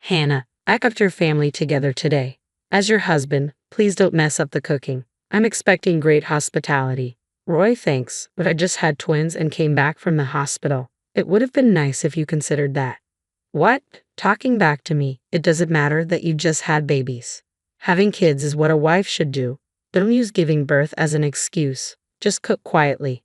Hannah, I got your family together today. As your husband, please don't mess up the cooking. I'm expecting great hospitality. Roy, thanks, but I just had twins and came back from the hospital. It would have been nice if you considered that. What? Talking back to me, it doesn't matter that you just had babies. Having kids is what a wife should do. Don't use giving birth as an excuse. Just cook quietly.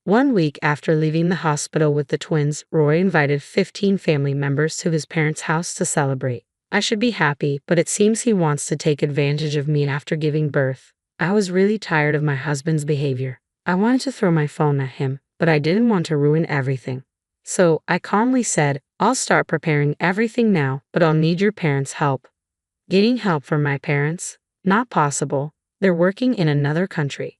1 week after leaving the hospital with the twins, Roy invited 15 family members to his parents' house to celebrate. I should be happy, but it seems he wants to take advantage of me after giving birth. I was really tired of my husband's behavior. I wanted to throw my phone at him, but I didn't want to ruin everything. So, I calmly said, I'll start preparing everything now, but I'll need your parents' help. Getting help from my parents? Not possible. They're working in another country.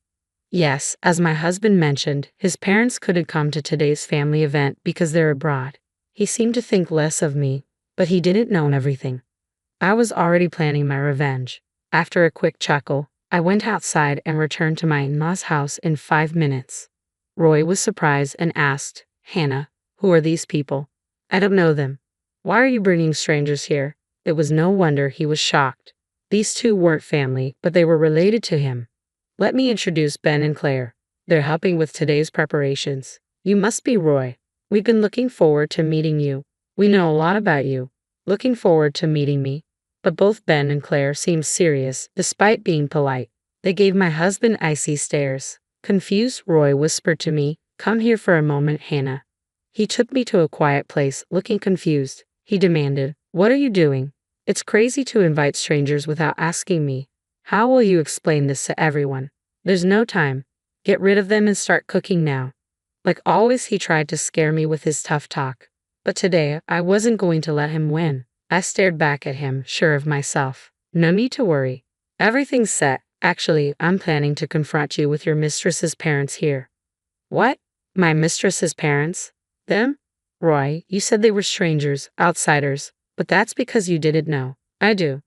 Yes, as my husband mentioned, his parents couldn't come to today's family event because they're abroad. He seemed to think less of me, but he didn't know everything. I was already planning my revenge. After a quick chuckle, I went outside and returned to my in-laws' house in 5 minutes. Roy was surprised and asked, Hannah, who are these people? I don't know them. Why are you bringing strangers here? It was no wonder he was shocked. These two weren't family, but they were related to him. Let me introduce Ben and Claire. They're helping with today's preparations. You must be Roy. We've been looking forward to meeting you. We know a lot about you. Looking forward to meeting me. But both Ben and Claire seemed serious, despite being polite. They gave my husband icy stares. Confused, Roy whispered to me, Come here for a moment, Hannah. He took me to a quiet place, looking confused. He demanded, What are you doing? It's crazy to invite strangers without asking me. How will you explain this to everyone? There's no time. Get rid of them and start cooking now. Like always, he tried to scare me with his tough talk. But today, I wasn't going to let him win. I stared back at him, sure of myself. No need to worry. Everything's set. Actually, I'm planning to confront you with your mistress's parents here. What? My mistress's parents? Them? Roy, you said they were strangers, outsiders, but that's because you didn't know. I do.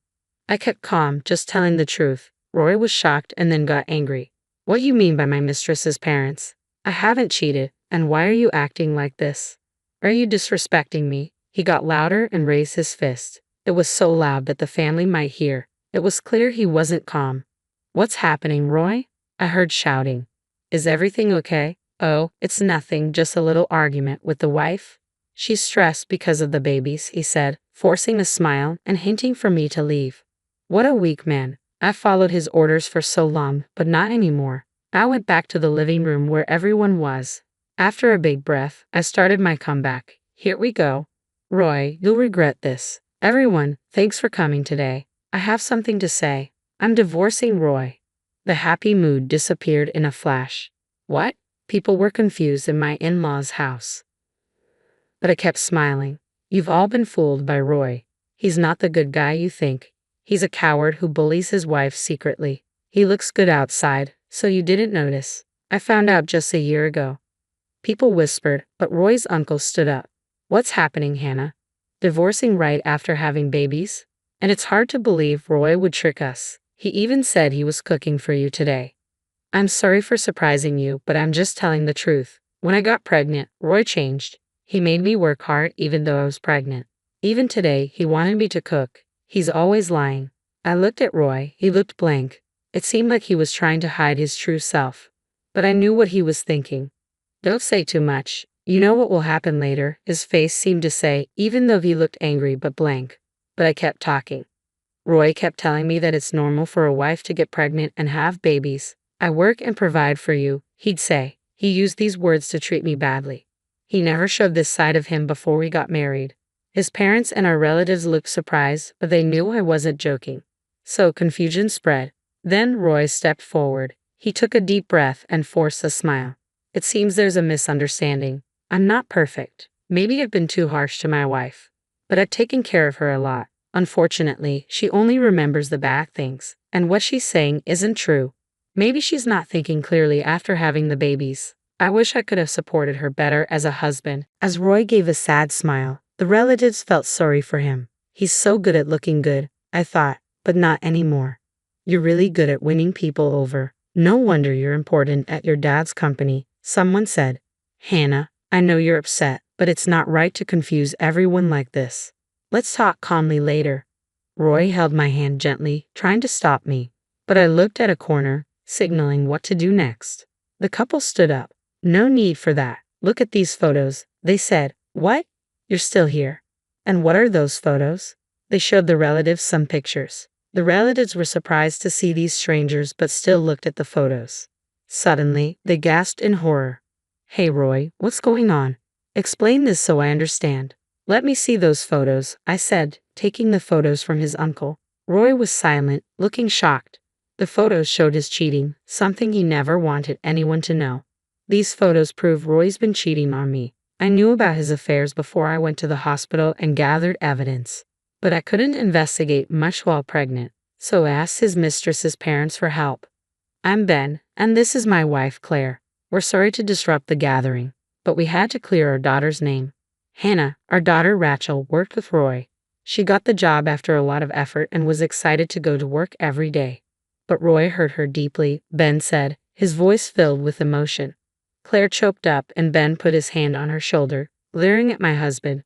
I kept calm, just telling the truth. Roy was shocked and then got angry. What you mean by my mistress's parents? I haven't cheated, and why are you acting like this? Are you disrespecting me? He got louder and raised his fist. It was so loud that the family might hear. It was clear he wasn't calm. What's happening, Roy? I heard shouting. Is everything okay? Oh, it's nothing, just a little argument with the wife. She's stressed because of the babies, he said, forcing a smile and hinting for me to leave. What a weak man. I followed his orders for so long, but not anymore. I went back to the living room where everyone was. After a big breath, I started my comeback. Here we go. Roy, you'll regret this. Everyone, thanks for coming today. I have something to say. I'm divorcing Roy. The happy mood disappeared in a flash. What? People were confused in my in-laws' house. But I kept smiling. You've all been fooled by Roy. He's not the good guy you think. He's a coward who bullies his wife secretly. He looks good outside, so you didn't notice. I found out just a year ago. People whispered, but Roy's uncle stood up. What's happening, Hannah? Divorcing right after having babies? And it's hard to believe Roy would trick us. He even said he was cooking for you today. I'm sorry for surprising you, but I'm just telling the truth. When I got pregnant, Roy changed. He made me work hard even though I was pregnant. Even today, he wanted me to cook. He's always lying. I looked at Roy. He looked blank. It seemed like he was trying to hide his true self. But I knew what he was thinking. Don't say too much. You know what will happen later, his face seemed to say, even though he looked angry but blank. But I kept talking. Roy kept telling me that it's normal for a wife to get pregnant and have babies. I work and provide for you, he'd say. He used these words to treat me badly. He never showed this side of him before we got married. His parents and our relatives looked surprised, but they knew I wasn't joking. So confusion spread. Then Roy stepped forward. He took a deep breath and forced a smile. It seems there's a misunderstanding. I'm not perfect. Maybe I've been too harsh to my wife. But I've taken care of her a lot. Unfortunately, she only remembers the bad things, and what she's saying isn't true. Maybe she's not thinking clearly after having the babies. I wish I could have supported her better as a husband. As Roy gave a sad smile, the relatives felt sorry for him. He's so good at looking good, I thought, but not anymore. You're really good at winning people over. No wonder you're important at your dad's company, someone said. Hannah, I know you're upset, but it's not right to confuse everyone like this. Let's talk calmly later. Roy held my hand gently, trying to stop me, but I looked at a corner, signaling what to do next. The couple stood up. No need for that. Look at these photos, they said. What? You're still here. And what are those photos? They showed the relatives some pictures. The relatives were surprised to see these strangers but still looked at the photos. Suddenly, they gasped in horror. Hey Roy, what's going on? Explain this so I understand. Let me see those photos, I said, taking the photos from his uncle. Roy was silent, looking shocked. The photos showed his cheating, something he never wanted anyone to know. These photos prove Roy's been cheating on me. I knew about his affairs before I went to the hospital and gathered evidence. But I couldn't investigate much while pregnant, so I asked his mistress's parents for help. I'm Ben, and this is my wife Claire. We're sorry to disrupt the gathering, but we had to clear our daughter's name. Hannah, our daughter Rachel, worked with Roy. She got the job after a lot of effort and was excited to go to work every day. But Roy hurt her deeply, Ben said, his voice filled with emotion. Claire choked up and Ben put his hand on her shoulder, leering at my husband.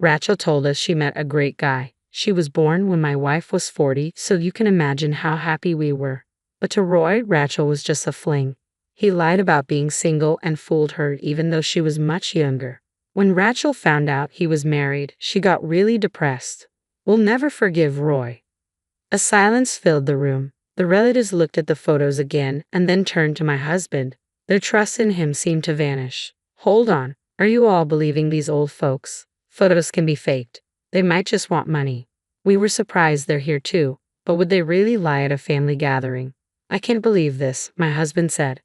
Rachel told us she met a great guy. She was born when my wife was 40, so you can imagine how happy we were. But to Roy, Rachel was just a fling. He lied about being single and fooled her even though she was much younger. When Rachel found out he was married, she got really depressed. We'll never forgive Roy. A silence filled the room. The relatives looked at the photos again and then turned to my husband. Their trust in him seemed to vanish. Hold on, are you all believing these old folks? Photos can be faked. They might just want money. We were surprised they're here too, but would they really lie at a family gathering? I can't believe this, my husband said.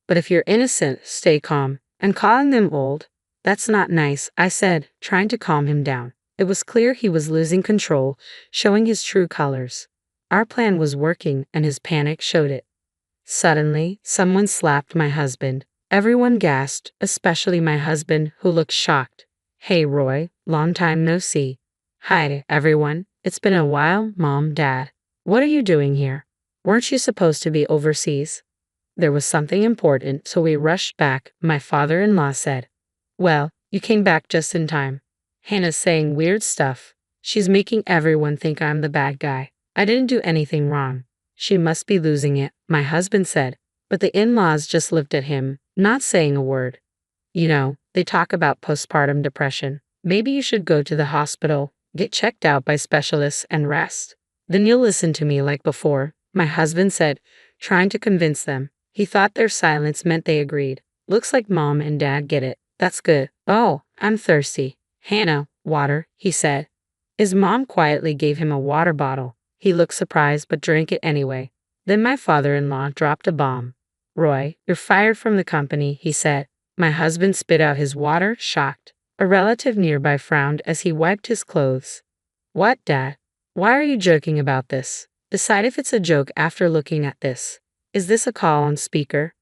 But if you're innocent, stay calm. And calling them old? That's not nice, I said, trying to calm him down. It was clear he was losing control, showing his true colors. Our plan was working and his panic showed it. Suddenly, someone slapped my husband. Everyone gasped, especially my husband, who looked shocked. Hey Roy, long time no see. Hi, everyone. It's been a while, Mom, Dad. What are you doing here? Weren't you supposed to be overseas? There was something important, so we rushed back, my father-in-law said. Well, you came back just in time. Hannah's saying weird stuff. She's making everyone think I'm the bad guy. I didn't do anything wrong. She must be losing it, my husband said. But the in-laws just looked at him, not saying a word. You know, they talk about postpartum depression. Maybe you should go to the hospital, get checked out by specialists, and rest. Then you'll listen to me like before, my husband said, trying to convince them. He thought their silence meant they agreed. Looks like Mom and Dad get it. That's good. Oh, I'm thirsty. Hannah, water, he said. His mom quietly gave him a water bottle. He looked surprised but drank it anyway. Then my father-in-law dropped a bomb. Roy, you're fired from the company, he said. My husband spit out his water, shocked. A relative nearby frowned as he wiped his clothes. What, Dad? Why are you joking about this? Decide if it's a joke after looking at this. Is this a call on speaker?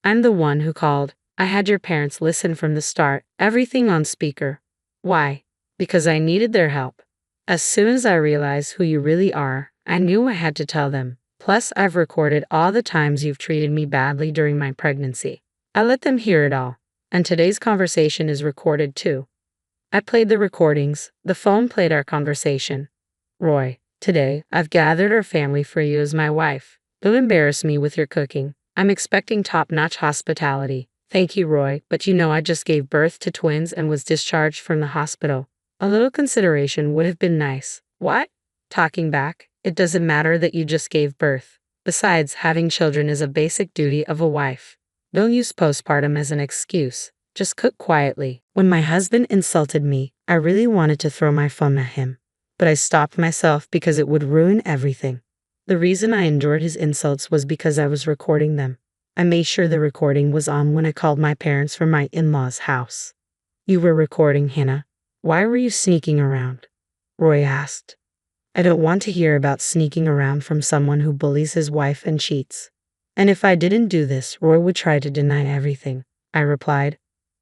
I'm the one who called. I had your parents listen from the start, everything on speaker. Why? Because I needed their help. As soon as I realized who you really are, I knew I had to tell them. Plus, I've recorded all the times you've treated me badly during my pregnancy. I let them hear it all. And today's conversation is recorded too. I played the recordings. The phone played our conversation. Roy, today, I've gathered our family for you as my wife. Don't embarrass me with your cooking. I'm expecting top-notch hospitality. Thank you, Roy, but you know I just gave birth to twins and was discharged from the hospital. A little consideration would have been nice. What? Talking back, it doesn't matter that you just gave birth. Besides, having children is a basic duty of a wife. Don't use postpartum as an excuse. Just cook quietly. When my husband insulted me, I really wanted to throw my phone at him. But I stopped myself because it would ruin everything. The reason I endured his insults was because I was recording them. I made sure the recording was on when I called my parents from my in-laws' house. You were recording, Hannah. Why were you sneaking around? Roy asked. I don't want to hear about sneaking around from someone who bullies his wife and cheats. And if I didn't do this, Roy would try to deny everything. I replied.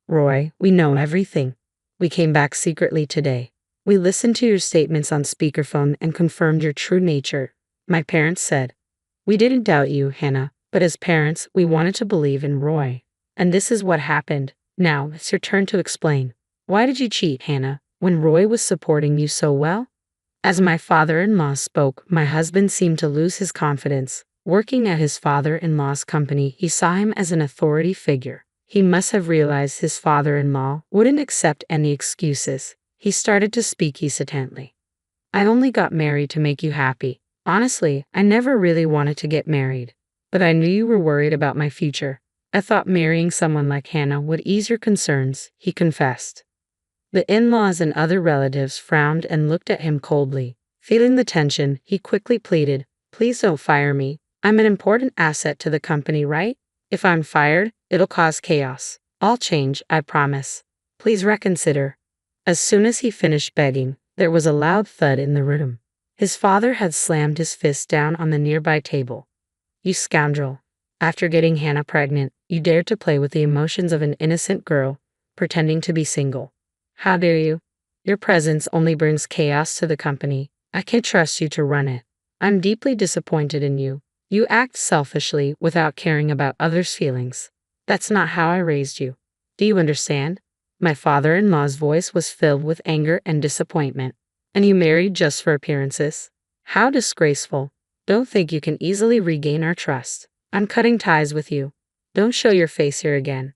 Roy, we know everything. We came back secretly today. We listened to your statements on speakerphone and confirmed your true nature. My parents said. We didn't doubt you, Hannah, but as parents, we wanted to believe in Roy. And this is what happened. Now, it's your turn to explain. Why did you cheat, Hannah? when Roy was supporting you so well? As my father-in-law spoke, my husband seemed to lose his confidence. Working at his father-in-law's company, he saw him as an authority figure. He must have realized his father-in-law wouldn't accept any excuses. He started to speak hesitantly. I only got married to make you happy. Honestly, I never really wanted to get married. But I knew you were worried about my future. I thought marrying someone like Hannah would ease your concerns, he confessed. The in-laws and other relatives frowned and looked at him coldly. Feeling the tension, he quickly pleaded, "Please don't fire me. I'm an important asset to the company, right? If I'm fired, it'll cause chaos. I'll change, I promise. Please reconsider." As soon as he finished begging, there was a loud thud in the room. His father had slammed his fist down on the nearby table. "You scoundrel. After getting Hannah pregnant, you dared to play with the emotions of an innocent girl, pretending to be single. How dare you? Your presence only brings chaos to the company. I can't trust you to run it. I'm deeply disappointed in you. You act selfishly without caring about others' feelings. That's not how I raised you. Do you understand?" My father-in-law's voice was filled with anger and disappointment. "And you married just for appearances? How disgraceful. Don't think you can easily regain our trust. I'm cutting ties with you. Don't show your face here again."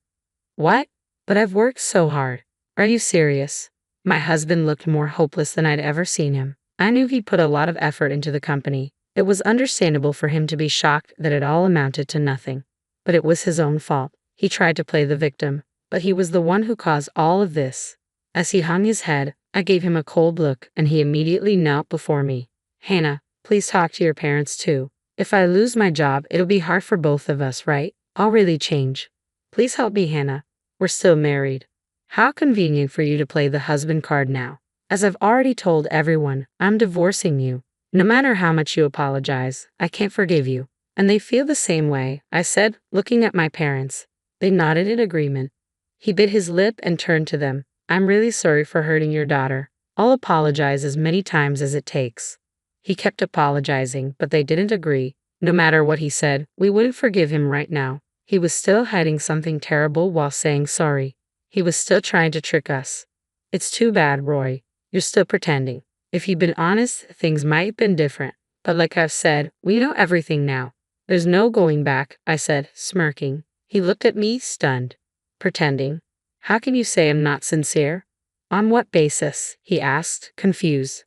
"What? But I've worked so hard. Are you serious?" My husband looked more hopeless than I'd ever seen him. I knew he'd put a lot of effort into the company. It was understandable for him to be shocked that it all amounted to nothing. But it was his own fault. He tried to play the victim, but he was the one who caused all of this. As he hung his head, I gave him a cold look and he immediately knelt before me. "Hannah, please talk to your parents too. If I lose my job, it'll be hard for both of us, right? I'll really change. Please help me, Hannah. We're still married." How convenient for you to play the husband card now. As I've already told everyone, I'm divorcing you. No matter how much you apologize, I can't forgive you. And they feel the same way, I said, looking at my parents. They nodded in agreement. He bit his lip and turned to them. "I'm really sorry for hurting your daughter. I'll apologize as many times as it takes." He kept apologizing, but they didn't agree. No matter what he said, we wouldn't forgive him right now. He was still hiding something terrible while saying sorry. He was still trying to trick us. "It's too bad, Roy. You're still pretending. If you'd been honest, things might have been different. But like I've said, we know everything now. There's no going back," I said, smirking. He looked at me, stunned. "Pretending? How can you say I'm not sincere?" "On what basis?" he asked, confused.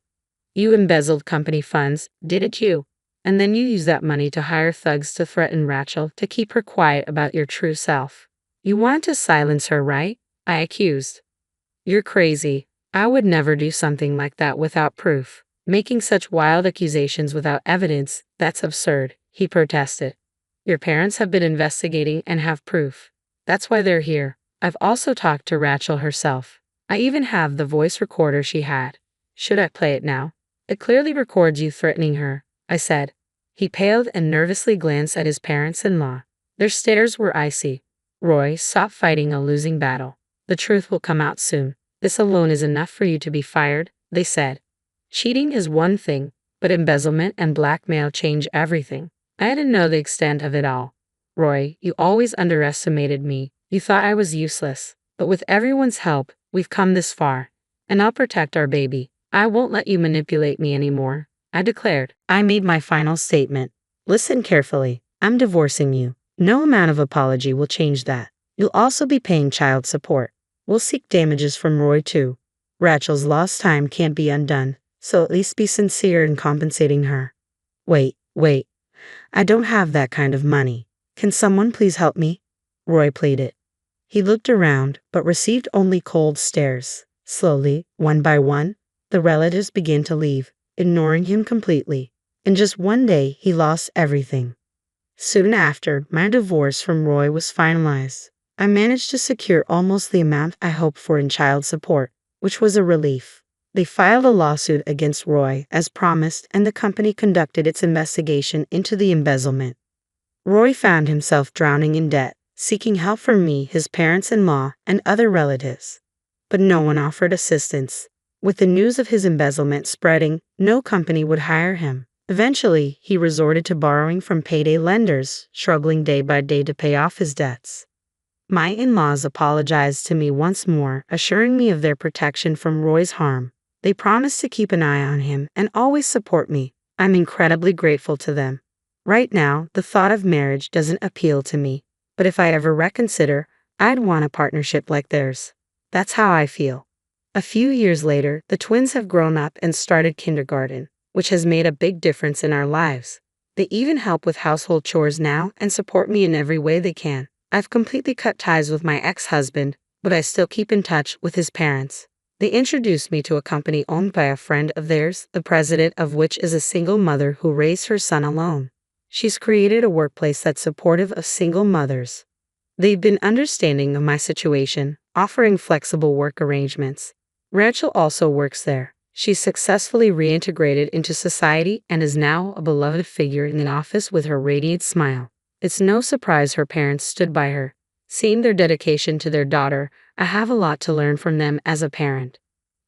"You embezzled company funds, didn't you? And then you used that money to hire thugs to threaten Rachel to keep her quiet about your true self. You want to silence her, right?" I accused. "You're crazy. I would never do something like that without proof. Making such wild accusations without evidence, that's absurd," he protested. "Your parents have been investigating and have proof. That's why they're here. I've also talked to Rachel herself. I even have the voice recorder she had. Should I play it now? It clearly records you threatening her," I said. He paled and nervously glanced at his parents-in-law. Their stares were icy. "Roy, stop fighting a losing battle. The truth will come out soon. This alone is enough for you to be fired," they said. Cheating is one thing, but embezzlement and blackmail change everything. I didn't know the extent of it all. "Roy, you always underestimated me. You thought I was useless. But with everyone's help, we've come this far. And I'll protect our baby. I won't let you manipulate me anymore," I declared. I made my final statement. "Listen carefully. I'm divorcing you. No amount of apology will change that. You'll also be paying child support. We'll seek damages from Roy too. Rachel's lost time can't be undone, so at least be sincere in compensating her." Wait. I don't have that kind of money. Can someone please help me?" Roy pleaded. He looked around, but received only cold stares. Slowly, one by one, the relatives began to leave, ignoring him completely. In just one day, he lost everything. Soon after, my divorce from Roy was finalized. I managed to secure almost the amount I hoped for in child support, which was a relief. They filed a lawsuit against Roy, as promised, and the company conducted its investigation into the embezzlement. Roy found himself drowning in debt, seeking help from me, his parents-in-law, and other relatives. But no one offered assistance. With the news of his embezzlement spreading, no company would hire him. Eventually, he resorted to borrowing from payday lenders, struggling day by day to pay off his debts. My in-laws apologized to me once more, assuring me of their protection from Roy's harm. They promised to keep an eye on him and always support me. I'm incredibly grateful to them. Right now, the thought of marriage doesn't appeal to me, but if I ever reconsider, I'd want a partnership like theirs. That's how I feel. A few years later, the twins have grown up and started kindergarten, which has made a big difference in our lives. They even help with household chores now and support me in every way they can. I've completely cut ties with my ex-husband, but I still keep in touch with his parents. They introduced me to a company owned by a friend of theirs, the president of which is a single mother who raised her son alone. She's created a workplace that's supportive of single mothers. They've been understanding of my situation, offering flexible work arrangements. Rachel also works there. She's successfully reintegrated into society and is now a beloved figure in the office with her radiant smile. It's no surprise her parents stood by her. Seeing their dedication to their daughter, I have a lot to learn from them as a parent.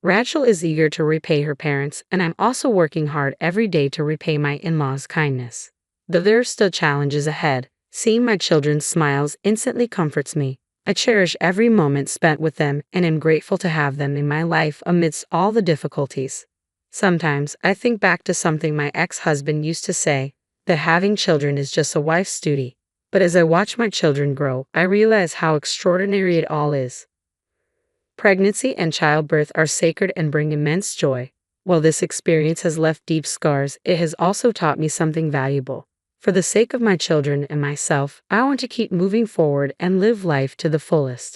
Rachel is eager to repay her parents, and I'm also working hard every day to repay my in-laws' kindness. Though there are still challenges ahead, seeing my children's smiles instantly comforts me. I cherish every moment spent with them and am grateful to have them in my life amidst all the difficulties. Sometimes I think back to something my ex-husband used to say, that having children is just a wife's duty. But as I watch my children grow, I realize how extraordinary it all is. Pregnancy and childbirth are sacred and bring immense joy. While this experience has left deep scars, it has also taught me something valuable. For the sake of my children and myself, I want to keep moving forward and live life to the fullest.